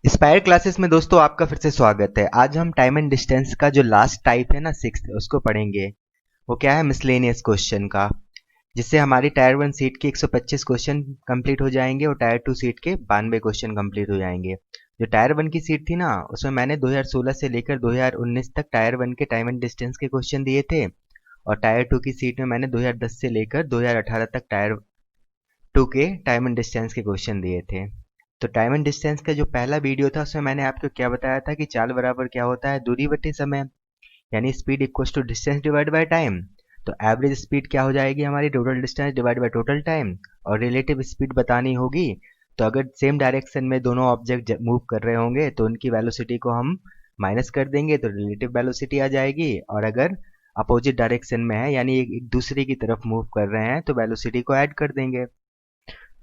Inspire classes में दोस्तों आपका फिर से स्वागत है। आज हम टाइम एंड डिस्टेंस का जो लास्ट टाइप है ना, सिक्स्थ, उसको पढ़ेंगे। वो क्या है? मिसलेनियस क्वेश्चन का, जिससे हमारी टायर 1 सीट के 125 क्वेश्चन कंप्लीट हो जाएंगे और टायर 2 सीट के 92 क्वेश्चन कंप्लीट हो जाएंगे। जो टायर 1 की सीट थी ना, उसमें मैंने 2016 से लेकर 2019 तक टायर 1 के टाइम एंड डिस्टेंस के क्वेश्चन दिए थे, और टायर 2 की सीट में मैंने 2010 से लेकर 2018 तक टायर 2 के टाइम एंड डिस्टेंस के क्वेश्चन दिए थे। तो टाइम एंड डिस्टेंस का जो पहला वीडियो था, उसमें मैंने आपको क्या बताया था कि चाल बराबर क्या होता है? दूरी बटे समय, यानी speed equals to distance divide by time. तो एवरेज स्पीड क्या हो जाएगी हमारी? Total distance divide by total time. और रिलेटिव स्पीड बतानी होगी, तो अगर सेम डायरेक्शन में दोनों ऑब्जेक्ट मूव कर रहे होंगे तो उनकी वेलोसिटी को हम माइनस कर देंगे, तो रिलेटिव वेलोसिटी आ जाएगी। और अगर अपोजिट डायरेक्शन में है, यानी एक दूसरे की तरफ मूव कर रहे हैं, तो वेलोसिटी को ऐड कर देंगे।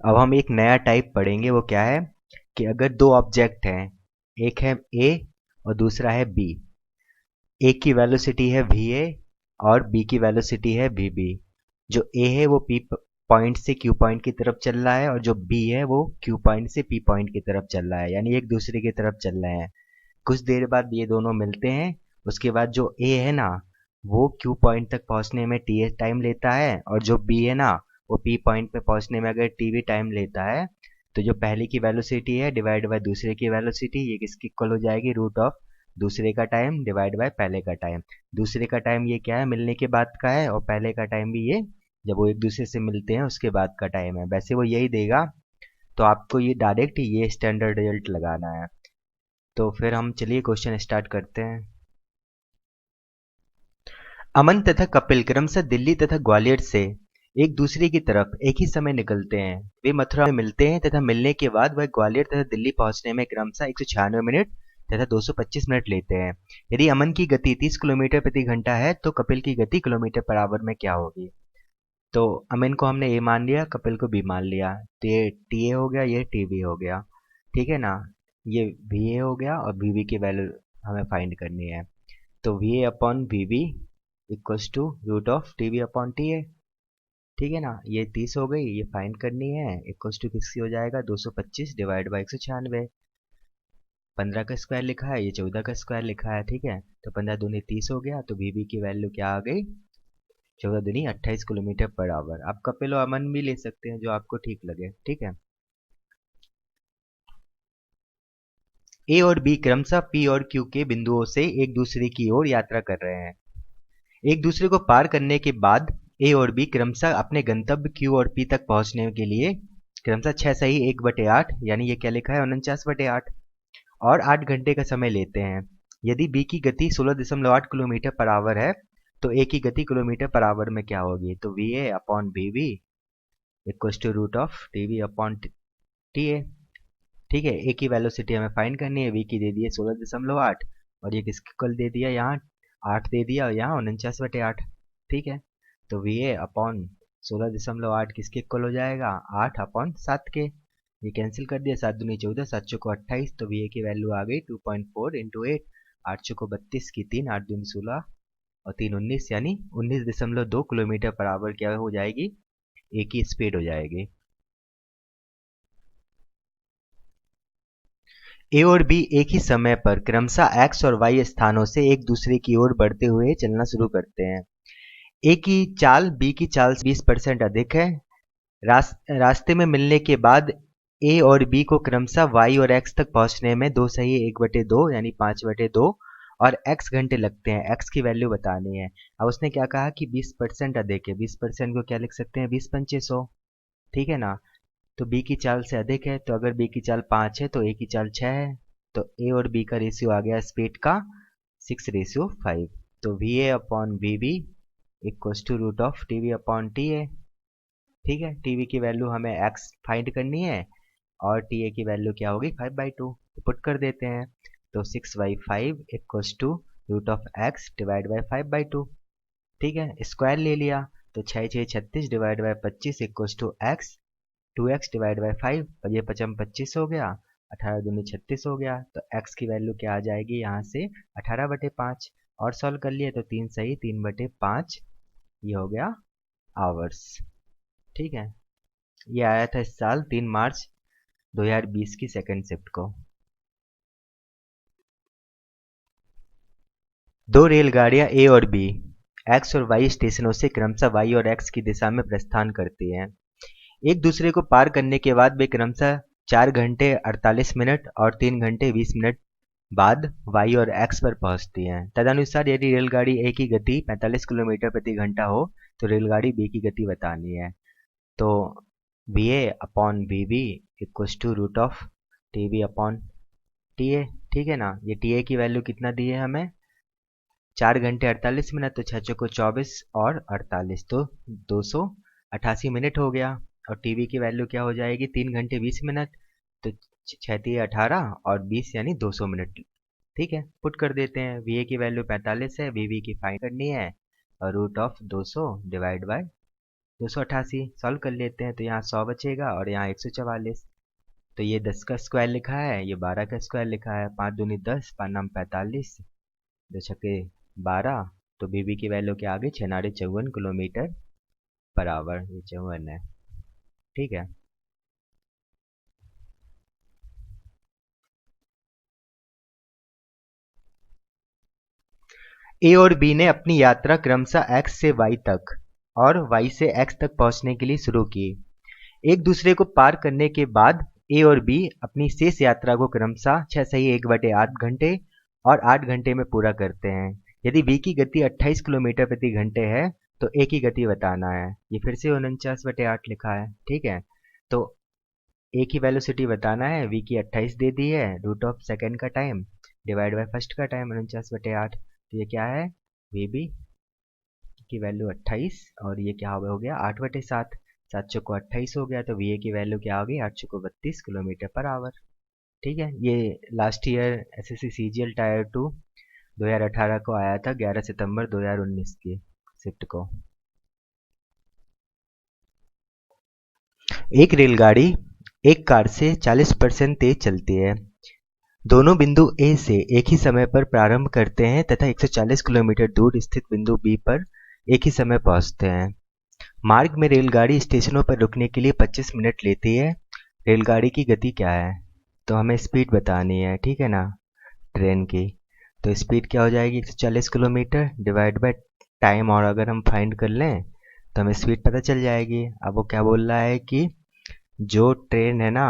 अब हम एक नया टाइप पढ़ेंगे। वो क्या है कि अगर दो ऑब्जेक्ट हैं, एक है ए और दूसरा है बी। ए की वेलोसिटी है वी ए और बी की वेलोसिटी है वी बी। जो ए है वो पी पॉइंट से क्यू पॉइंट की तरफ चल रहा है, और जो बी है वो क्यू पॉइंट से पी पॉइंट की तरफ चल रहा है, यानी एक दूसरे की तरफ चल रहे हैं। कुछ देर बाद ये दोनों मिलते हैं। उसके बाद जो ए है ना, वो क्यू पॉइंट तक पहुंचने में टी टाइम लेता है, और जो बी है ना, वो पी पॉइंट पे पहुंचने में अगर टी वी टाइम लेता है, तो जो पहले की वेलोसिटी है डिवाइड बाय दूसरे की वेलोसिटी, ये किसकी इक्वल हो जाएगी? रूट ऑफ दूसरे का टाइम डिवाइड बाय पहले का टाइम। दूसरे का टाइम ये क्या है? मिलने के बाद का है, और पहले का टाइम भी ये जब वो एक दूसरे से मिलते हैं उसके बाद का टाइम है। वैसे वो यही देगा, तो आपको ये डायरेक्ट ये स्टैंडर्ड रिजल्ट लगाना है। तो फिर हम चलिए क्वेश्चन स्टार्ट करते हैं। अमन तथा कपिल क्रमशः दिल्ली तथा ग्वालियर से एक दूसरे की तरफ एक ही समय निकलते हैं। वे मथुरा में मिलते हैं तथा मिलने के बाद वह ग्वालियर तथा दिल्ली पहुंचने में क्रमशः 196 मिनट तथा 225 मिनट लेते हैं। यदि अमन की गति 30 किलोमीटर प्रति घंटा है, तो कपिल की गति किलोमीटर पर आवर में क्या होगी? तो अमन को हमने ए मान लिया, कपिल को बी मान लिया, तो ये टी ए हो गया, ये टी बी हो गया। ठीक है ना? ये वी ए हो गया, और वी बी की वैल्यू हमें फाइंड करनी है। तो V A upon V B equals to root of T V upon T A. ठीक है ना? ये 30 हो गई, ये फाइंड करनी है। इक्वल्स टू किसकी हो जाएगा? 225 डिवाइड बाई 196। 15 का स्क्वायर लिखा है, ये 14 का स्क्वायर लिखा है। ठीक है, तो 15 दूनी 30 हो गया, तो वी बी की वैल्यू क्या आ गई? 14 दूनी 28 किलोमीटर पर आवर। आप कपिल और अमन भी ले सकते हैं, जो आपको ठीक लगे। ठीक है। ए और बी क्रमशः पी और क्यू के बिंदुओं से एक दूसरे की ओर यात्रा कर रहे हैं। एक दूसरे को पार करने के बाद ए और बी क्रमशः अपने गंतव्य क्यू और पी तक पहुंचने के लिए क्रमशः 6 सही 1/8, यानी ये क्या लिखा है? 49/8 और 8 घंटे का समय लेते हैं। यदि बी की गति 16.8 किलोमीटर पर आवर है, तो ए की गति किलोमीटर पर आवर में क्या होगी? तो V A upon V B equals to root of T V upon T A. ठीक है, ए की वेलोसिटी हमें फाइंड करनी है। वी की दे दी है 16.8, और ये किसके इक्वल दे दिया? यहाँ 8 दे दिया, और यहाँ 49/8। ठीक है, तो वी ए अपॉन 16.8 किसके इक्वल हो जाएगा? 8 अपॉन 7 के। ये कैंसिल कर दिया, 7 दूनी 14, 7 चौको 28, तो वी ए की वैल्यू आ गई 2.4 इंटू 8। 8 चौको 32 की 3, 8 दूनी 16 और 3 19, यानी 19.2 किलोमीटर पर आवर क्या हो जाएगी? ए की स्पीड हो जाएगी। ए और बी एक ही समय पर क्रमशः एक्स और वाई स्थानों से एक दूसरे की ओर बढ़ते हुए चलना शुरू करते हैं। ए की चाल बी की चाल से 20% अधिक है। रास्ते में मिलने के बाद ए और बी को क्रमशः वाई और एक्स तक पहुंचने में 2 सही 1/2 यानी 5/2 और एक्स घंटे लगते हैं। एक्स की वैल्यू बतानी है। अब उसने क्या कहा कि 20% अधिक है। 20% को क्या लिख सकते हैं? 20 पंचे 100। ठीक है ना? तो बी की चाल से अधिक है, तो अगर बी की चाल 5 है तो ए की चाल 6 है। तो ए और बी का रेशियो आ गया स्पीड का 6:5। तो V A upon V B equals to root of T V upon T A. ठीक है, टी वी की वैल्यू हमें एक्स फाइंड करनी है, और टी ए की वैल्यू क्या होगी? 5/2। तो पुट कर देते हैं, तो 6/5 equals to root of X divide by 5/2। ठीक है, स्क्वायर ले लिया, तो 6 6 36 divide by 25 equals to X 2x divide by 5, और ये 25 हो गया, 18 दूनी 36 हो गया। तो x की वैल्यू क्या आ जाएगी यहाँ से? 18/5। और सॉल्व कर लिए तो 3 सही 3/5, ये हो गया आवर्स। ठीक है, ये आया था इस साल 3 मार्च 2020 की सेकंड शिफ्ट को। दो रेलगाड़ियां ए और बी एक्स और वाई स्टेशनों से क्रमशः वाई और एक्स की दिशा में प्रस्थान करती हैं। एक दूसरे को पार करने के बाद वे क्रमशः 4 घंटे 48 मिनट और 3 घंटे 20 मिनट बाद वाई और एक्स पर पहुंचती हैं। तदनुसार यदि रेलगाड़ी ए की गति 45 किलोमीटर प्रति घंटा हो तो रेलगाड़ी बी की गति बतानी है। तो V A upon V B equals to root of T B upon T A. ठीक है ना, ये टी ए की वैल्यू कितना दी है हमें 4 घंटे 48 मिनट, तो 6 चौको 24 और 48 तो 288 मिनट हो गया। और टीवी की वैल्यू क्या हो जाएगी 3 घंटे 20 मिनट, तो 6 3 18 और 20 यानी 200 मिनट। ठीक है, पुट कर देते हैं। वी ए की वैल्यू 45 है, वी बी की फाइंड करनी है और root of 200 divide by 288 solve कर लेते हैं। तो यहाँ 100 बचेगा और यहाँ 144। तो ये 10 का स्क्वायर लिखा है, ये 12 का स्क्वायर लिखा है। 5 दूनी 10, 5 नाम 45, 2 छक्के 12। तो बीबी की वैल्यू क्या आ गई 654 किलोमीटर पर आवर। ये 54 है। ठीक है, ए और बी ने अपनी यात्रा क्रमशः एक्स से वाई तक और वाई से एक्स तक पहुंचने के लिए शुरू की। एक दूसरे को पार करने के बाद ए और बी अपनी शेष यात्रा को क्रमशः 6 सही 1/8 घंटे और 8 घंटे में पूरा करते हैं। यदि बी की गति 28 किलोमीटर प्रति घंटे है तो ए की गति बताना है। ये फिर से 49/8 लिखा है। ठीक है, तो ए की वेलोसिटी बताना है, वी की 28 दे दी है, रूट ऑफ सेकेंड का टाइम डिवाइड बाय फर्स्ट का टाइम 49/8। तो ये क्या है, वी बी की वैल्यू 28 और ये क्या हो गया 8/7। 7 चौको 28 हो गया, तो वी ए की वैल्यू क्या हो गई 8 चौको 32 किलोमीटर पर आवर। ठीक है, ये last year SSC CGL tyre 2 2018 को आया था, 11 सितंबर 2019 की शिफ्ट को। एक रेलगाड़ी एक कार से 40% तेज चलती है। दोनों बिंदु ए से एक ही समय पर प्रारंभ करते हैं तथा 140 किलोमीटर दूर स्थित बिंदु बी पर एक ही समय पहुंचते हैं। मार्ग में रेलगाड़ी स्टेशनों पर रुकने के लिए 25 मिनट लेती है। रेलगाड़ी की गति क्या है, तो हमें स्पीड बतानी है। ठीक है ना, ट्रेन की। तो स्पीड क्या हो जाएगी 140 किलोमीटर डिवाइड बाय टाइम, और अगर हम फाइंड कर लें तो हमें स्पीड पता चल जाएगी। अब वो क्या बोल रहा है कि जो ट्रेन है ना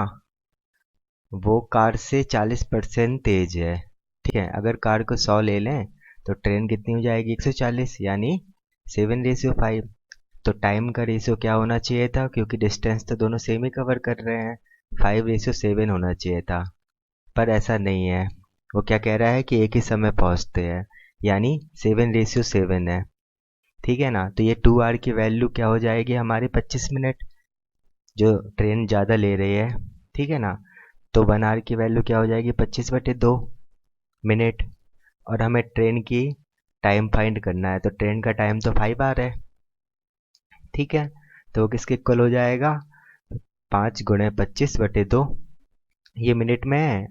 वो कार से 40% तेज है। ठीक है, अगर कार को 100 ले लें तो ट्रेन कितनी हो जाएगी 140, यानी 7:5। तो टाइम का रेशियो क्या होना चाहिए था, क्योंकि डिस्टेंस तो दोनों सेम ही कवर कर रहे हैं, 5:7 होना चाहिए था। पर ऐसा नहीं है, वो क्या कह रहा है कि एक ही समय पहुंचते हैं, यानी 7:7 है। ठीक है ना, तो ये 2 आवर की वैल्यू क्या हो जाएगी हमारी 25 मिनट, जो ट्रेन ज़्यादा ले रही है। ठीक है ना, तो 1 आवर की वैल्यू क्या हो जाएगी 25/2 मिनट। और हमें ट्रेन की टाइम फाइंड करना है, तो ट्रेन का टाइम तो 5 आवर है। ठीक है, तो वो किसके इक्वल हो जाएगा 5 × 25/2। ये मिनट में है,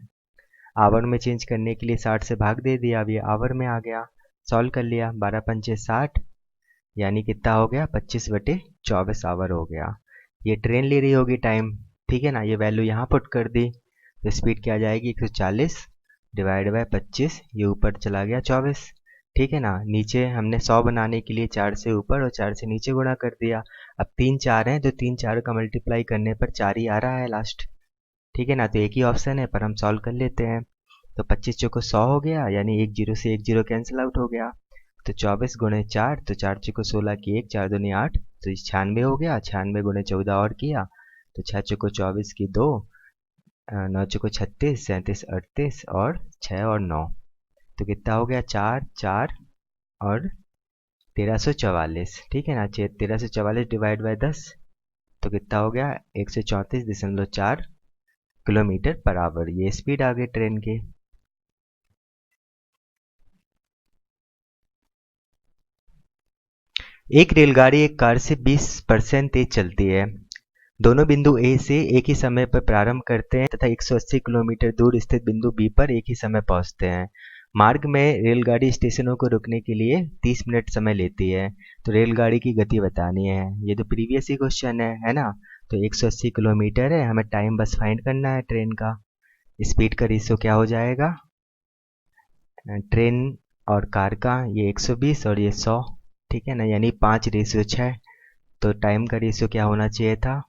आवर में चेंज करने के लिए 60 से भाग दे दिया, अब ये आवर में आ गया। सॉल्व कर लिया, 12 पंचे 60, यानी कितना हो गया 25/24 आवर हो गया। ये ट्रेन ले रही होगी टाइम। ठीक है ना, ये वैल्यू यहाँ पुट कर दी, तो स्पीड क्या आ जाएगी 140 डिवाइड बाय 25, ये ऊपर चला गया 24। ठीक है ना, नीचे हमने 100 बनाने के लिए 4 से ऊपर और 4 से नीचे गुणा कर दिया। अब 3 4 हैं, तो 3 4 का मल्टीप्लाई करने पर 4 ही आ रहा है लास्ट। ठीक है ना, तो एक ही ऑप्शन है, पर हम सॉल्व कर लेते हैं। तो 25 चौको 100 हो गया, यानी 1 0 से 1 0 कैंसिल आउट हो गया। तो 24 × 4, तो 4 चौको 16 की 1, 4 दूनी 8, तो 96 हो गया। 96 × 14 और किया तो 6 चौको 24 की 2, 9 चौको 36, 37 38 और 6 और 9, तो कितना हो गया 4 4 और 1344। ठीक है ना, 1344 डिवाइड बाय 10, तो कितना हो गया 134.4 किलोमीटर पर आवर। ये स्पीड आ गई ट्रेन की। एक रेलगाड़ी एक कार से 20% तेज चलती है। दोनों बिंदु ए से एक ही समय पर प्रारंभ करते हैं तथा 180 किलोमीटर दूर स्थित बिंदु बी पर एक ही समय पहुंचते हैं। मार्ग में रेलगाड़ी स्टेशनों को रुकने के लिए 30 मिनट समय लेती है। तो रेलगाड़ी की गति बतानी है। ये तो प्रीवियस ही क्वेश्चन है ना। तो 180 किलोमीटर है, हमें टाइम बस फाइंड करना है ट्रेन का। स्पीड का रेशियो क्या हो जाएगा, ट्रेन और कार का ये 120 और ये 100, ठीक है ना, यानी 5:6। तो टाइम का रेशियो क्या होना चाहिए था,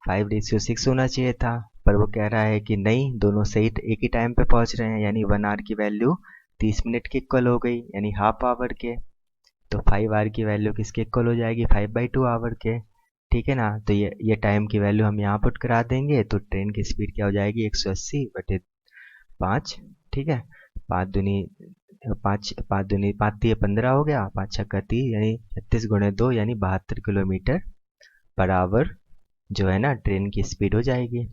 5:6 होना चाहिए था। पर वो कह रहा है कि नहीं, दोनों सही एक ही टाइम पे पहुंच रहे हैं, यानी 1 आवर की वैल्यू 30 मिनट के इक्वल हो गई, यानी हाफ आवर के। तो 5 आवर की वैल्यू किसके इक्वल हो जाएगी, 5/2 आवर के, ठीक है ना। तो ये टाइम की वैल्यू हम यहाँ पुट करा देंगे, तो ट्रेन की स्पीड क्या हो जाएगी, 180/5, ठीक है। 5 हो गया, 5×6 = 30, यानी 36×2 यानी 72 किलोमीटर पर आवर जो है ना ट्रेन की स्पीड हो जाएगी।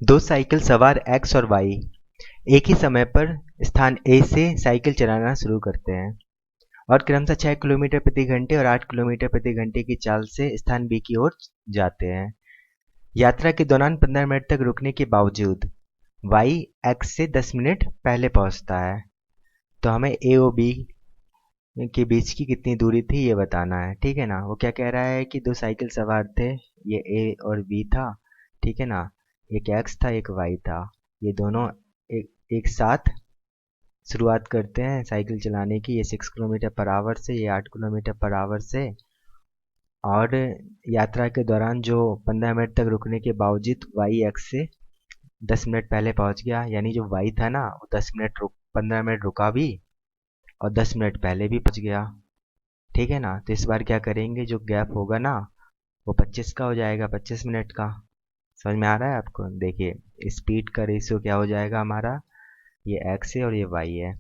दो साइकिल सवार एक्स और वाई एक ही समय पर स्थान ए से साइकिल चलाना शुरू करते हैं और क्रमशः 6 किलोमीटर प्रति घंटे और 8 किलोमीटर प्रति घंटे की चाल से स्थान बी की ओर जाते हैं। यात्रा के दौरान 15 मिनट तक रुकने के बावजूद वाई एक्स से 10 मिनट पहले पहुंचता है। तो हमें ए और बी के बीच की कितनी दूरी थी ये बताना है, ठीक है ना। वो क्या कह रहा है कि दो साइकिल सवार थे, ये ए और बी था, ठीक है ना। एक एक्स था एक वाई था, ये दोनों एक साथ शुरुआत करते हैं साइकिल चलाने की, ये 6 किलोमीटर पर आवर से, ये 8 किलोमीटर पर आवर से। और यात्रा के दौरान जो 15 मिनट तक रुकने के बावजूद वाई एक्स से 10 मिनट पहले पहुंच गया, यानी जो वाई था ना वो 15 मिनट रुका भी और 10 मिनट पहले भी पहुंच गया, ठीक है ना। तो इस बार क्या करेंगे, जो गैप होगा ना वो 25 का हो जाएगा, 25 मिनट का। समझ में आ रहा है आपको, देखिए स्पीड का रेशियो क्या हो जाएगा हमारा, ये एक्स है और ये वाई है।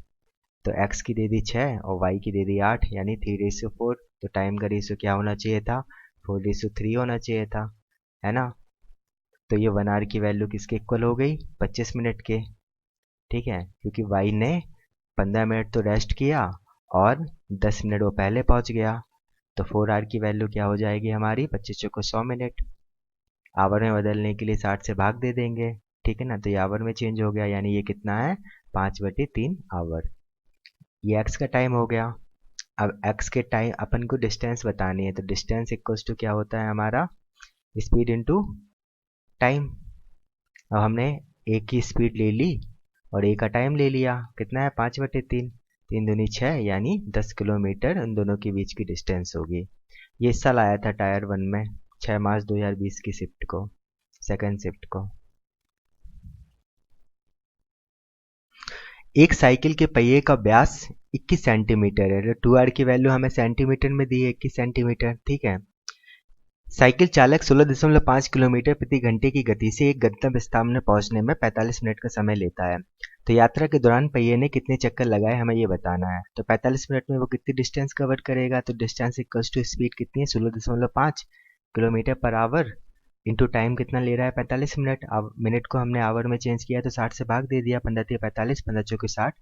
तो एक्स की दे दी 6 और वाई की दे दी 8, यानी 3:4। तो टाइम का रेशियो क्या होना चाहिए था, 4:3 होना चाहिए था, है ना। तो ये 1 आवर की वैल्यू किसके इक्वल हो गई, 25 मिनट के, ठीक है। क्योंकि वाई ने 15 मिनट तो रेस्ट किया और 10 मिनट वो पहले पहुंच गया। तो 4 आवर की वैल्यू क्या हो जाएगी हमारी, 25 चौको 100 मिनट। आवर में बदलने के लिए 60 से भाग दे देंगे, ठीक है ना। तो ये आवर में चेंज हो गया, यानी ये कितना है, 5/3 आवर। ये एक्स का टाइम हो गया। अब एक्स के टाइम अपन को डिस्टेंस बतानी है, तो डिस्टेंस इक्वल्स टू क्या होता है हमारा, स्पीड इनटू टाइम। अब हमने ए की स्पीड ले ली और ए का टाइम ले लिया, कितना है, 5/3, 3×2=6, यानी 10 किलोमीटर उन दोनों के बीच की डिस्टेंस होगी। ये इस साल आया था टायर 1 में, 6 मार्च 2020 की शिफ्ट को, सेकंड शिफ्ट को। एक साइकिल के पहिए का व्यास 21 सेंटीमीटर है। 2 आर की वैल्यू हमें सेंटीमीटर में दी है, 21 सेंटीमीटर, ठीक है। साइकिल चालक 16.5 किलोमीटर प्रति घंटे की गति से एक गंतव्य स्थान में पहुंचने में 45 मिनट का समय लेता है। तो यात्रा के दौरान पहिए ने कितने चक्कर लगाए हमें ये बताना है। तो 45 मिनट में वो कितनी डिस्टेंस कवर करेगा, तो डिस्टेंस इक्वल्स टू स्पीड कितनी है, 16.5 kilometre per our into time कितना ले रहा है, 45 मिनट। अब मिनट को हमने आवर में चेंज किया तो 60 से भाग दे दिया, 15×3=45, 15×4=60,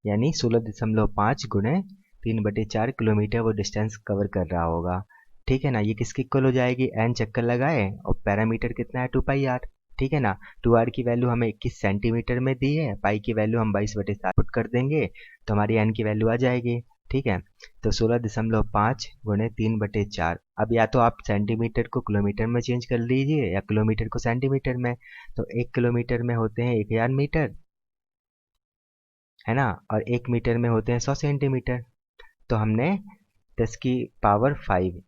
यानी 16.5 गुणे 3/4 किलोमीटर वो डिस्टेंस कवर कर रहा होगा, ठीक है ना। ये किसके इक्वल हो जाएगी, एन चक्कर लगाए और पैरामीटर कितना है, 2πr, ठीक है ना। 2r की वैल्यू हमें 21 सेंटीमीटर में दी है, पाई की वैल्यू हम 22/7 पुट कर देंगे तो हमारी एन की वैल्यू आ जाएगी, ठीक है। तो 16.5 गुणे 3/4। अब या तो आप सेंटीमीटर को किलोमीटर में चेंज कर लीजिए या किलोमीटर को सेंटीमीटर में। तो 1 किलोमीटर में होते हैं 1000 मीटर, है ना, और 1 मीटर में होते हैं 100 सेंटीमीटर। तो हमने 10 की पावर 5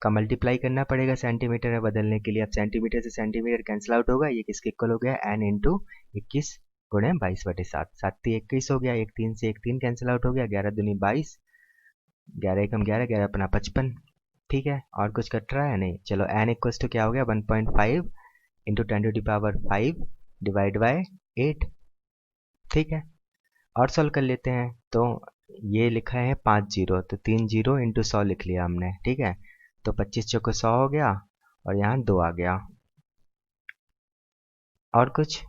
का मल्टीप्लाई करना पड़ेगा सेंटीमीटर में बदलने के लिए। अब सेंटीमीटर से सेंटीमीटर कैंसिल आउट होगा, ये किसके इक्वल हो गया, एन इंटू 21 गुणे 22/7, 7×3=21 हो गया, 1 3 से 1 3 कैंसिल आउट हो गया, 11×2=22, 11×1=11, 11×5=55, ठीक है। और कुछ कट रहा है नहीं, चलो एन इक्वल्स टू क्या हो गया, 1.5 इंटू 10⁵ डिवाइड बाय 8, ठीक है। और सॉल्व कर लेते हैं, तो ये लिखा है 5 जीरो, तो 3 जीरो इंटू 100 लिख लिया हमने, ठीक है। तो 25 चौको 100 हो गया और यहाँ 2 आ गया। और कुछ,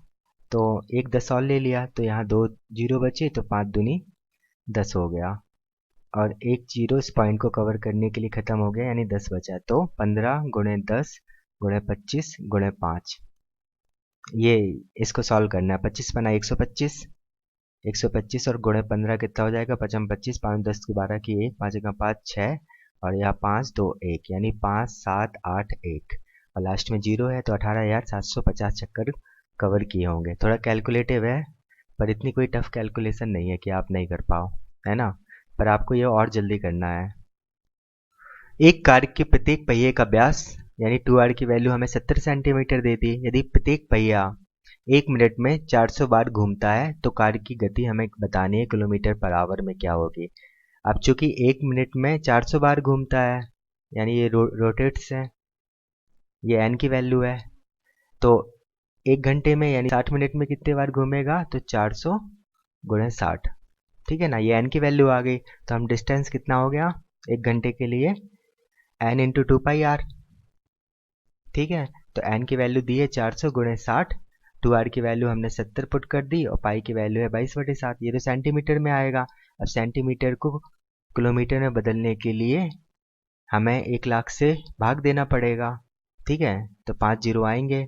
तो एक 10 और ले लिया तो यहाँ 2 जीरो बचे, तो 5×2 = 10 हो गया। और एक जीरो इस पॉइंट को कवर करने के लिए खत्म हो गया, यानी 10 बचा। तो 15×10×25×5, ये इसको सॉल्व करना है। 25 बना 125, 125 और गुणे 15 कितना हो जाएगा, 55, 5 10 की 12 की 1, 5×5 6 और यहाँ 5 2 1, यानी 5 7 8 1 और लास्ट में जीरो है, तो 18,750 चक्कर कवर किए होंगे। थोड़ा कैलकुलेटिव है पर इतनी कोई टफ कैलकुलेशन नहीं है कि आप नहीं कर पाओ, है ना। पर आपको ये और जल्दी करना है। एक कार के प्रत्येक पहिए का व्यास यानी 2r की वैल्यू हमें 70 सेंटीमीटर दे दी। यदि प्रत्येक पहिया 1 मिनट में 400 बार घूमता है तो कार की गति हमें बतानी है किलोमीटर पर आवर में क्या होगी। अब चूंकि 1 मिनट में 400 बार घूमता है यानी ये रोटेट्स है, ये n की वैल्यू है, तो 1 घंटे में यानी 60 मिनट में कितने बार घूमेगा, तो 400 गुणे 60। ठीक है ना, ये n की वैल्यू आ गई। तो हम डिस्टेंस कितना हो गया 1 घंटे के लिए, n इंटू 2πr। ठीक है, तो n की वैल्यू दी है 400 गुणे 60, 2r की वैल्यू हमने 70 पुट कर दी और पाई की वैल्यू है 22/7। ये तो सेंटीमीटर में आएगा। अब सेंटीमीटर को किलोमीटर में बदलने के लिए हमें 1 लाख से भाग देना पड़ेगा। ठीक है, तो 5 जीरो आएंगे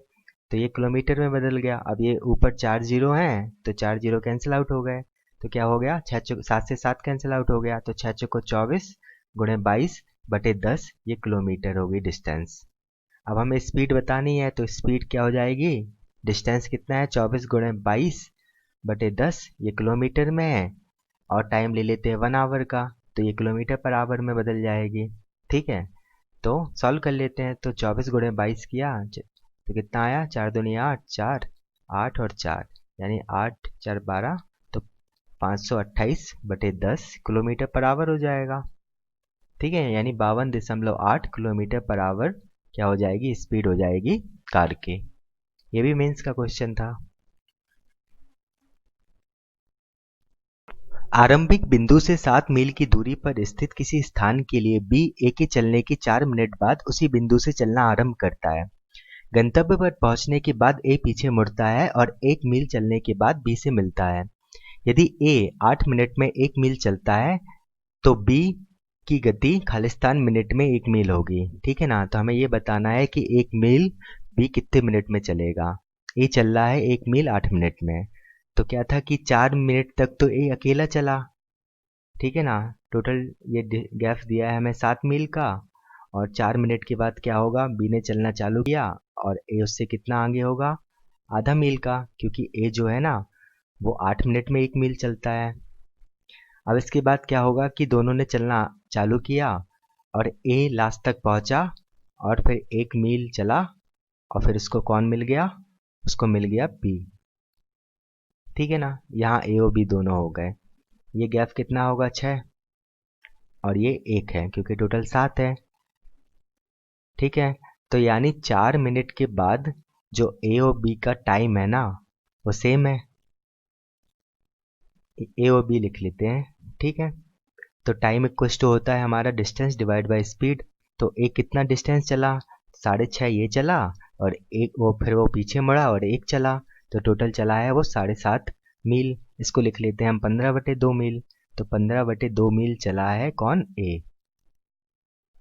तो ये किलोमीटर में बदल गया। अब ये ऊपर 4 जीरो हैं तो 4 जीरो कैंसिल आउट हो गए, तो क्या हो गया 7 से 7 कैंसिल आउट हो गया, तो 6 चौको 24 गुणे 22/10 ये किलोमीटर होगी डिस्टेंस। अब हमें स्पीड बतानी है तो स्पीड क्या हो जाएगी, डिस्टेंस कितना है 24 गुणे 22/10 ये किलोमीटर में है, और टाइम ले लेते हैं 1 आवर का तो ये किलोमीटर पर आवर में बदल जाएगी। ठीक है, तो सॉल्व कर लेते हैं। तो 24 गुणे 22 किया तो कितना आया, 4 दूनी 8, 4 8 और 4 यानी 8 4 12, तो 528/10 किलोमीटर पर आवर हो जाएगा। ठीक है, यानी 52.8 किलोमीटर पर आवर क्या हो जाएगी, स्पीड हो जाएगी कार की। ये भी मेंस का क्वेश्चन था। आरंभिक बिंदु से 7 मील की दूरी पर स्थित किसी स्थान के लिए बी ए के चलने के 4 मिनट बाद उसी बिंदु से चलना आरंभ करता है। गंतव्य पर पहुंचने के बाद ए पीछे मुड़ता है और 1 मील चलने के बाद बी से मिलता है। यदि ए 8 मिनट में 1 मील चलता है तो बी की गति खालिस्तान मिनट में 1 मील होगी। ठीक है ना, तो हमें ये बताना है कि 1 मील बी कितने मिनट में चलेगा। ए चल रहा है 1 मील 8 मिनट में, तो क्या था कि 4 मिनट तक तो ए अकेला चला। ठीक है ना, टोटल ये गैप दिया है हमें 7 मील का, और 4 मिनट के बाद क्या होगा, बी ने चलना चालू किया और ए उससे कितना आगे होगा, आधा मील का, क्योंकि ए जो है ना वो 8 मिनट में 1 मील चलता है। अब इसके बाद क्या होगा कि दोनों ने चलना चालू किया और ए लास्ट तक पहुंचा और फिर 1 मील चला और फिर उसको कौन मिल गया, उसको मिल गया बी। ठीक है ना, यहाँ ए और बी दोनों हो गए। ये गैप कितना होगा 6 और ये 1 है क्योंकि टोटल 7 है। ठीक है, तो यानी 4 मिनट के बाद जो ए और बी का टाइम है ना वो सेम है। ए और बी लिख लेते हैं। ठीक है, तो टाइम इक्वल टू होता है हमारा डिस्टेंस डिवाइड बाय स्पीड। तो एक कितना डिस्टेंस चला, 6.5 ये चला और एक वो फिर वो पीछे मुड़ा और 1 चला, तो टोटल चला है वो 7.5 मील। इसको लिख लेते हैं हम 15/2 मील। तो 15/2 मील चला है कौन, ए।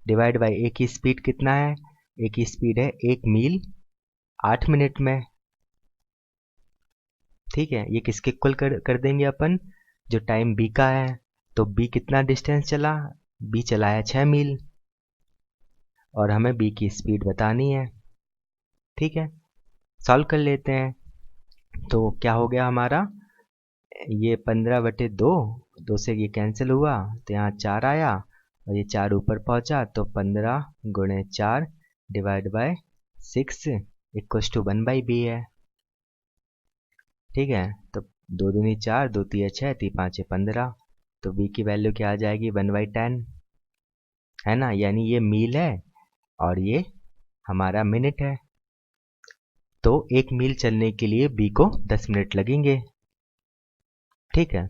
डिवाइड बाय ए की स्पीड कितना है, ए की स्पीड है 1 मील 8 मिनट में। ठीक है, ये किसके इक्वल कर देंगे अपन, जो टाइम बी का है। तो बी कितना डिस्टेंस चला, बी चला है 6 मील और हमें बी की स्पीड बतानी है। ठीक है, सॉल्व कर लेते हैं। तो क्या हो गया हमारा, ये 15/2, 2 से ये कैंसिल हुआ तो यहाँ 4 आया और ये 4 ऊपर पहुंचा, तो 15 गुणे 4 divide by 6 equal to 1/b है। ठीक है, तो 2 दूनी 4, 2 तिया 6, 3 5 15, तो b की वैल्यू क्या आ जाएगी 1/10, है ना। यानी ये मील है और ये हमारा मिनट है। तो 1 मील चलने के लिए b को 10 मिनट लगेंगे। ठीक है,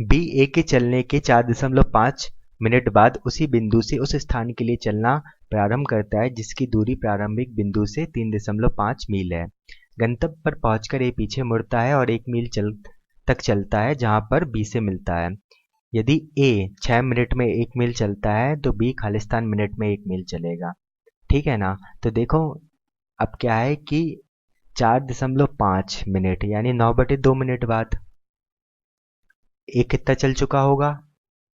बी ए के चलने के 4.5 मिनट बाद उसी बिंदु से उस स्थान के लिए चलना प्रारंभ करता है जिसकी दूरी प्रारंभिक बिंदु से 3.5 मील है। गंतव्य पर पहुंचकर ए पीछे मुड़ता है और 1 मील तक चलता है जहां पर बी से मिलता है। यदि ए 6 मिनट में 1 मील चलता है तो बी खालिस्तान मिनट में 1 मील चलेगा। ठीक है ना, तो देखो अब क्या है कि 4.5 मिनट यानी 9/2 मिनट बाद ए कितना चल चुका होगा,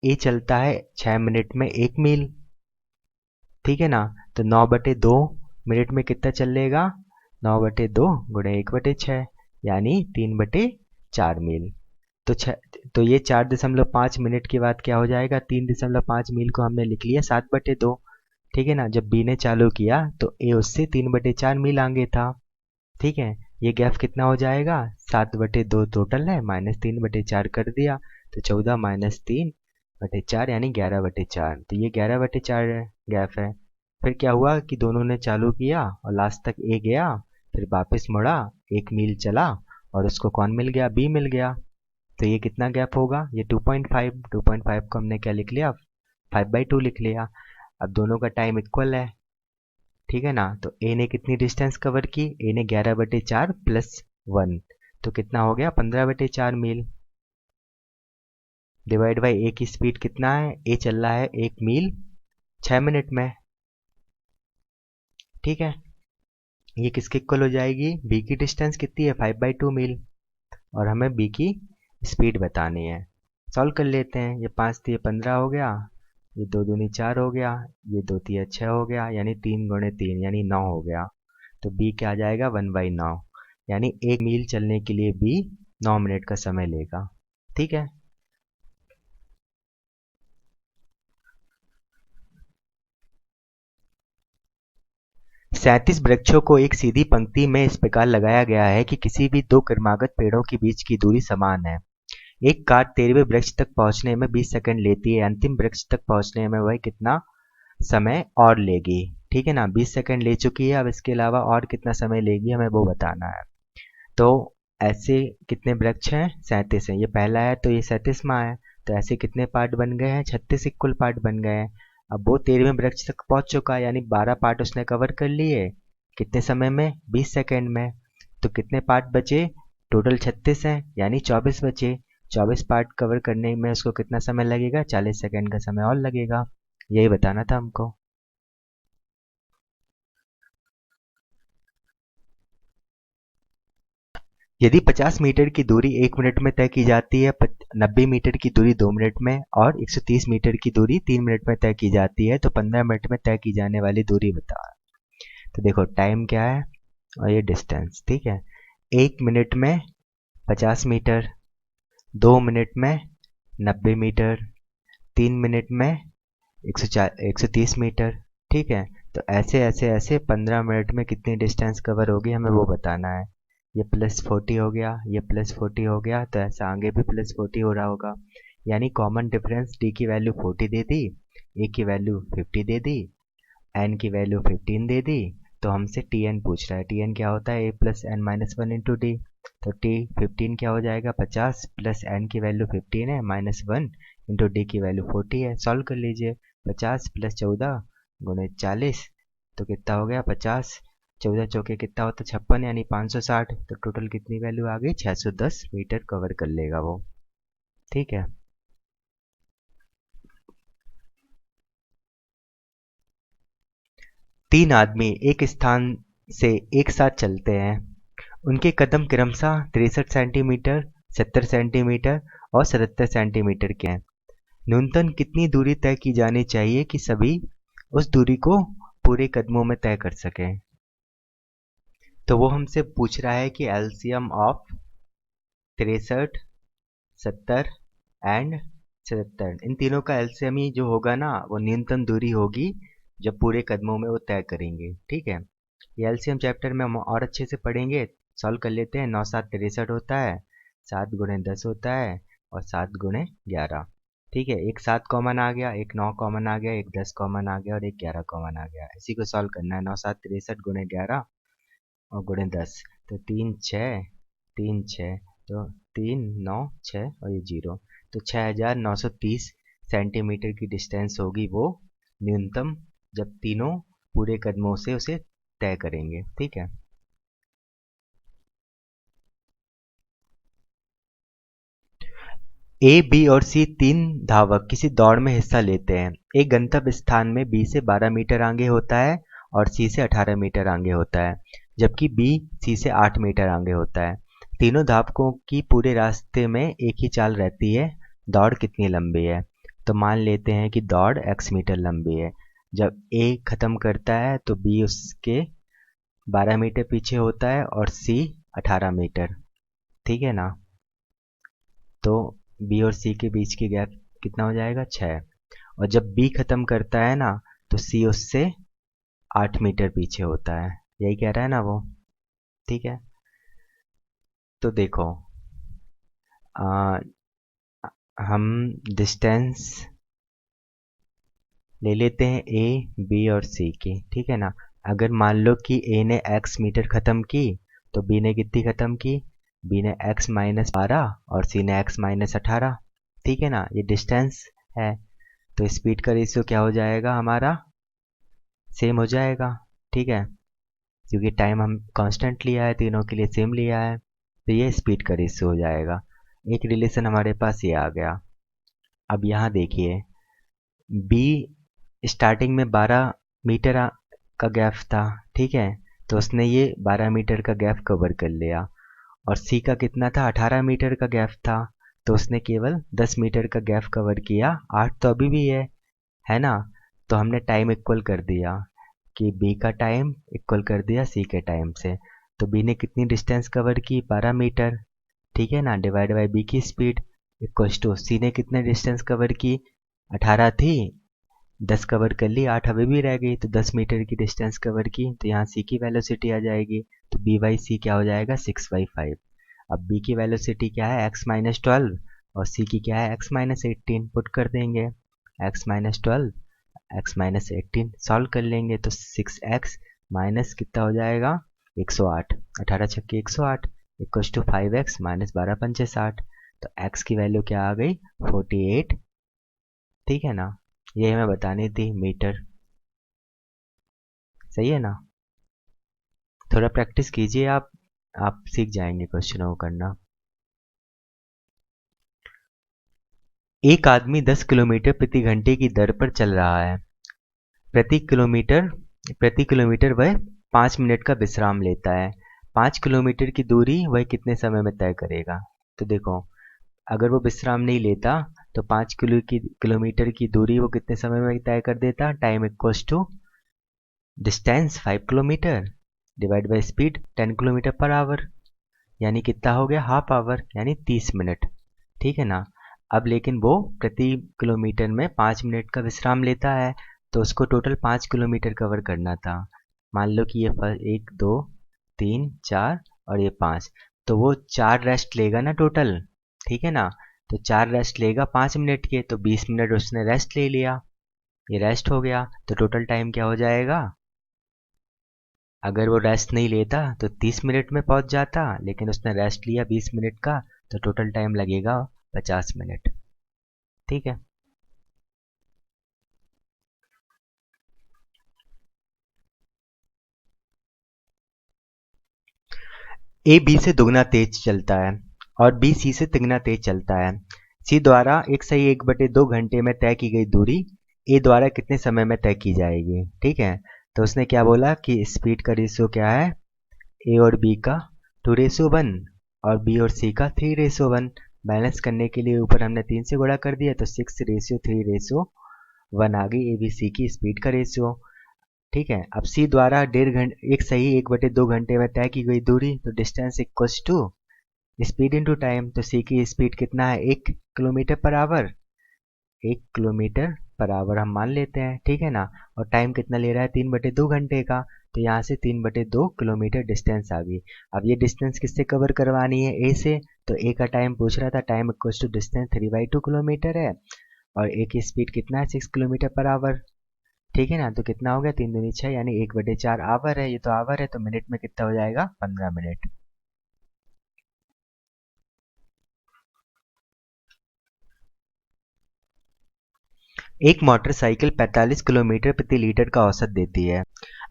ए चलता है 6 मिनट में 1 मील। ठीक है ना। तो 9/2 मिनट में कितना चलेगा, 9/2 गुणे 1/6 यानी 3/4 मील। तो तो ये 4.5 मिनट के बाद क्या हो जाएगा, 3.5 मील को हमने लिख लिया 7/2। ठीक है ना। जब बी ने चालू किया तो ए उससे 3/4 मील आगे था। ठीक है। ये गैप कितना हो जाएगा, 7/2 टोटल है, -3/4 कर दिया तो 14 -3/4 यानी 11/4। तो ये 11/4 गैप है। फिर क्या हुआ कि दोनों ने चालू किया और लास्ट तक ए गया, फिर वापस मुड़ा, 1 मील चला और उसको कौन मिल गया, बी मिल गया। तो ये कितना गैप होगा, ये 2.5। 2.5 को हमने क्या लिख लिया, 5/2 लिख लिया। अब दोनों का टाइम इक्वल है। ठीक है ना। तो ए ने कितनी डिस्टेंस कवर की, ए ने 11/4 + 1 तो कितना हो गया, 15/4 मील। डिवाइड बाई ए की स्पीड कितना है, ए चल रहा है 1 मील 6 मिनट में। ठीक है। ये किसके इक्वल हो जाएगी, बी की डिस्टेंस कितनी है, 5/2 मील, और हमें बी की स्पीड बतानी है। सॉल्व कर लेते हैं। ये 5 3 15 हो गया, ये 2 दूनी 4 हो गया, ये 2 3 6 हो गया, यानी 3 गुणे 3 यानी 9 हो गया। तो बी क्या आ जाएगा, 1/9, यानी 1 मील चलने के लिए बी 9 मिनट का समय लेगा। ठीक है। सैंतीस वृक्षों को एक सीधी पंक्ति में इस प्रकार लगाया गया है कि किसी भी दो क्रमागत पेड़ों के बीच की दूरी समान है। एक कार 13वें वृक्ष तक पहुंचने में 20 सेकंड लेती है, अंतिम वृक्ष तक पहुंचने में वह कितना समय और लेगी। ठीक है ना। 20 सेकंड ले चुकी है, अब इसके अलावा और कितना समय लेगी हमें वो बताना है। तो ऐसे कितने वृक्ष हैं, 37 हैं। ये पहला है तो ये 37वां है। तो ऐसे कितने पार्ट बन गए हैं, 36 इक्वल पार्ट बन गए हैं। अब वो 13वें वृक्ष तक पहुंच चुका है, यानी 12 पार्ट उसने कवर कर लिए कितने समय में, 20 सेकंड में। तो कितने पार्ट बचे, टोटल 36 हैं, यानी 24 बचे। 24 पार्ट कवर करने में उसको कितना समय लगेगा, 40 सेकंड का समय और लगेगा। यही बताना था हमको। यदि 50 मीटर की दूरी 1 मिनट में तय की जाती है, 90 मीटर की दूरी 2 मिनट में और 130 मीटर की दूरी 3 मिनट में तय की जाती है, तो 15 मिनट में तय की जाने वाली दूरी बता। तो देखो टाइम क्या है और ये डिस्टेंस। ठीक है। 1 मिनट में 50 मीटर, 2 मिनट में 90 मीटर, 3 मिनट में 130 मीटर। ठीक है। तो ऐसे ऐसे ऐसे 15 मिनट में कितनी डिस्टेंस कवर होगी हमें वो बताना है। ये +40 हो गया, ये +40 हो गया, तो ऐसा आगे भी +40 हो रहा होगा। यानी कॉमन डिफरेंस डी की वैल्यू 40 दे दी, ए की वैल्यू 50 दे दी, एन की वैल्यू 15 दे दी। तो हमसे टी एन पूछ रहा है। टी एन क्या होता है, a+n-1 इंटू डी। तो टी 15 क्या हो जाएगा, 50 प्लस एन की वैल्यू 15 है, -1 इंटू डी की वैल्यू 40 है। सॉल्व कर लीजिए। 50 + 14 गुणे 40 तो कितना हो गया, 50 14 चौके कितना होता है, 56 यानी 560। तो टोटल कितनी वैल्यू आ गई, 610 मीटर कवर कर लेगा वो। ठीक है। तीन आदमी एक स्थान से एक साथ चलते हैं। उनके कदम क्रमशः 63 सेंटीमीटर, 70 सेंटीमीटर और 77 सेंटीमीटर के हैं। न्यूनतम कितनी दूरी तय की जानी चाहिए कि सभी उस दूरी को पूरे कदमों में तय कर सकें। तो वो हमसे पूछ रहा है कि एलसीएम ऑफ 63, 70 एंड 77, इन तीनों का एलसीएम ही जो होगा ना, वो न्यूनतम दूरी होगी जब पूरे कदमों में वो तय करेंगे। ठीक है। ये एलसीएम चैप्टर में हम और अच्छे से पढ़ेंगे। सॉल्व कर लेते हैं। 9 7 63 होता है, 7 गुणे 10 होता है और 7 गुणे 11। ठीक है। एक 7 कॉमन आ गया, एक 9 कॉमन आ गया, एक 10 कॉमन आ गया और एक 11 कॉमन आ गया। इसी को सॉल्व करना है। 9 7 63 गुणे 11 और गुणे 10 तो 3 6 3 6 तो 3 9 6 और ये 0। तो 6930 सेंटीमीटर की डिस्टेंस होगी वो न्यूनतम, जब तीनों पूरे कदमों से उसे तय करेंगे। ठीक है। ए, बी और सी तीन धावक किसी दौड़ में हिस्सा लेते हैं। एक गंतव्य स्थान में बी से 12 मीटर आगे होता है और सी से 18 मीटर आगे होता है, जबकि बी सी से 8 मीटर आगे होता है। तीनों धावकों की पूरे रास्ते में एक ही चाल रहती है। दौड़ कितनी लंबी है। तो मान लेते हैं कि दौड़ x मीटर लंबी है। जब ए ख़त्म करता है तो बी उसके 12 मीटर पीछे होता है और सी 18 मीटर, ठीक है ना। तो बी और सी के बीच की गैप कितना हो जाएगा 6। और जब बी ख़त्म करता है ना तो सी उससे 8 मीटर पीछे होता है, यही कह रहा है ना वो, ठीक है। तो देखो आ, हम डिस्टेंस ले लेते हैं ए बी और सी की, ठीक है ना। अगर मान लो कि ए ने x मीटर ख़त्म की तो बी ने कितनी ख़त्म की, बी ने x माइनस 12 और सी ने x माइनस 18, ठीक है ना। ये डिस्टेंस है तो स्पीड का रेशियो क्या हो जाएगा हमारा, सेम हो जाएगा, ठीक है, क्योंकि टाइम हम कांस्टेंट लिया है, तीनों के लिए सेम लिया है, तो ये स्पीड का रेशियो हो जाएगा। एक रिलेशन हमारे पास ये आ गया। अब यहाँ देखिए बी स्टार्टिंग में 12 मीटर का गैप था, ठीक है, तो उसने ये 12 मीटर का गैप कवर कर लिया। और सी का कितना था, 18 मीटर का गैप था, तो उसने केवल 10 मीटर का गैप कवर किया, 8 तो अभी भी है ना। तो हमने टाइम इक्वल कर दिया कि बी का टाइम इक्वल कर दिया सी के टाइम से। तो बी ने कितनी डिस्टेंस कवर की, 12 मीटर, ठीक है ना, डिवाइड बाई बी की स्पीड इक्वल्स टू सी ने कितने डिस्टेंस कवर की, 18 थी, 10 कवर कर ली, 8 अभी भी रह गई, तो 10 मीटर की डिस्टेंस कवर की, तो यहाँ सी की वेलोसिटी आ जाएगी। तो बी बाई सी क्या हो जाएगा, 6/5। अब बी की वेलोसिटी क्या है, x माइनस 12, और सी की क्या है, x माइनस 18। पुट कर देंगे x minus 12 x minus 18, solve कर लेंगे तो 6x माइनस कितना हो जाएगा 108, 18 छक्के 108 इक्वल्स टू 5x माइनस 12 पंचे 60। तो x की वैल्यू क्या आ गई 48, ठीक है ना। ये हमें बतानी थी मीटर, सही है ना। थोड़ा प्रैक्टिस कीजिए आप सीख जाएंगे क्वेश्चनों को करना। एक आदमी 10 किलोमीटर प्रति घंटे की दर पर चल रहा है। प्रति किलोमीटर प्रति किलोमीटर वह 5 मिनट का विश्राम लेता है। 5 किलोमीटर की दूरी वह कितने समय में तय करेगा। तो देखो अगर वो विश्राम नहीं लेता तो 5 किलोमीटर की दूरी वो कितने समय में तय कर देता। Time equals to distance 5 kilometre divide by speed 10 kilometre per hour, यानी कितना हो गया हाफ आवर, यानी 30 मिनट, ठीक है ना। अब लेकिन वो प्रति किलोमीटर में 5 मिनट का विश्राम लेता है, तो उसको टोटल 5 किलोमीटर कवर करना था। मान लो कि ये 1 2 3 4 और ये 5, तो वो 4 रेस्ट लेगा ना टोटल, ठीक है ना। तो 4 रेस्ट लेगा 5 मिनट के, तो 20 मिनट उसने रेस्ट ले लिया, ये रेस्ट हो गया। तो टोटल टाइम क्या हो जाएगा, अगर वो रेस्ट नहीं लेता तो 30 मिनट में पहुंच जाता, लेकिन उसने रेस्ट लिया 20 मिनट का, तो टोटल टाइम लगेगा 50 मिनट, ठीक है। ए बी से दुगना तेज चलता है और बी सी से तिगुना तेज चलता है। सी द्वारा 1/2 घंटे में तय की गई दूरी ए द्वारा कितने समय में तय की जाएगी, ठीक है। तो उसने क्या बोला कि स्पीड का रेशियो क्या है, ए और बी का 2:1 और बी और सी का 3:1। बैलेंस करने के लिए ऊपर हमने 3 से गुणा कर दिया, तो 6:3:1 आ गई ए बी सी की स्पीड का रेशियो, ठीक है। अब सी द्वारा 1/2 घंटे में तय की गई दूरी, तो distance equals to speed into time. तो सी की स्पीड कितना है 1 kilometre per our, 1 kilometre per our हम मान लेते हैं, ठीक है ना। और टाइम कितना ले रहा है 3/2 घंटे का, तो यहाँ से 3/2 किलोमीटर डिस्टेंस आ गई। अब ये डिस्टेंस किससे कवर करवानी है, ए से, तो ए का टाइम पूछ रहा था, time equals to distance 3/2 kilometre है, और ए की स्पीड कितना है 6 किलोमीटर पर आवर, ठीक है ना। तो कितना हो गया 3 दूनी 6, यानी 1/4 आवर है, ये तो आवर है, तो मिनट में कितना हो जाएगा 15 मिनट। एक मोटरसाइकिल 45 किलोमीटर प्रति लीटर का औसत देती है।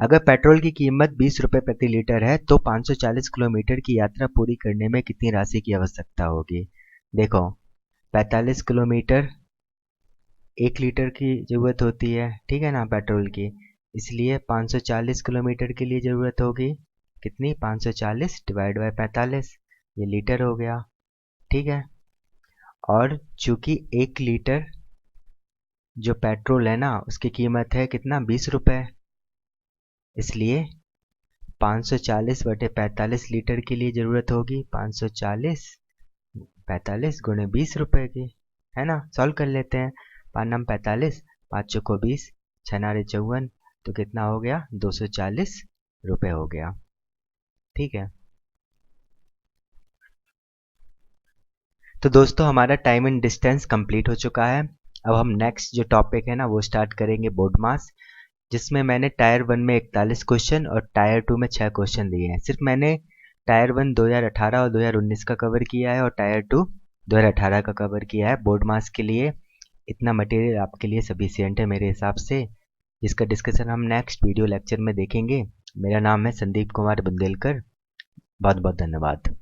अगर पेट्रोल की कीमत 20 रुपये प्रति लीटर है तो 540 किलोमीटर की यात्रा पूरी करने में कितनी राशि की आवश्यकता होगी। देखो 45 किलोमीटर 1 लीटर की ज़रूरत होती है, ठीक है ना, पेट्रोल की, इसलिए 540 किलोमीटर के लिए ज़रूरत होगी कितनी, 540 डिवाइड बाई 45, ये लीटर हो गया, ठीक है। और चूंकि 1 लीटर जो पेट्रोल है ना उसकी कीमत है कितना 20 रुपये, इसलिए 540 बटे 45 लीटर के लिए ज़रूरत होगी 540 45 गुणे 20 रुपये की, है ना। सॉल्व कर लेते हैं। 5×45, 5 चौको 20, 6×54, तो कितना हो गया 240 रुपये हो गया। ठीक है, तो दोस्तों हमारा टाइम एंड डिस्टेंस कंप्लीट हो चुका है। अब हम नेक्स्ट जो टॉपिक है ना वो स्टार्ट करेंगे बोर्ड मास, जिसमें मैंने टायर 1 में 41 क्वेश्चन और टायर 2 में 6 क्वेश्चन दिए हैं। सिर्फ मैंने टायर 1 2018 और 2019 का कवर किया है और टायर 2 2018 का कवर किया है। बोर्ड मास के लिए इतना मटेरियल आपके लिए सफिशिएंट है मेरे हिसाब से, जिसका डिस्कशन हम नेक्स्ट वीडियो लेक्चर में देखेंगे। मेरा नाम है संदीप कुमार बुंदेलकर। बहुत बहुत धन्यवाद।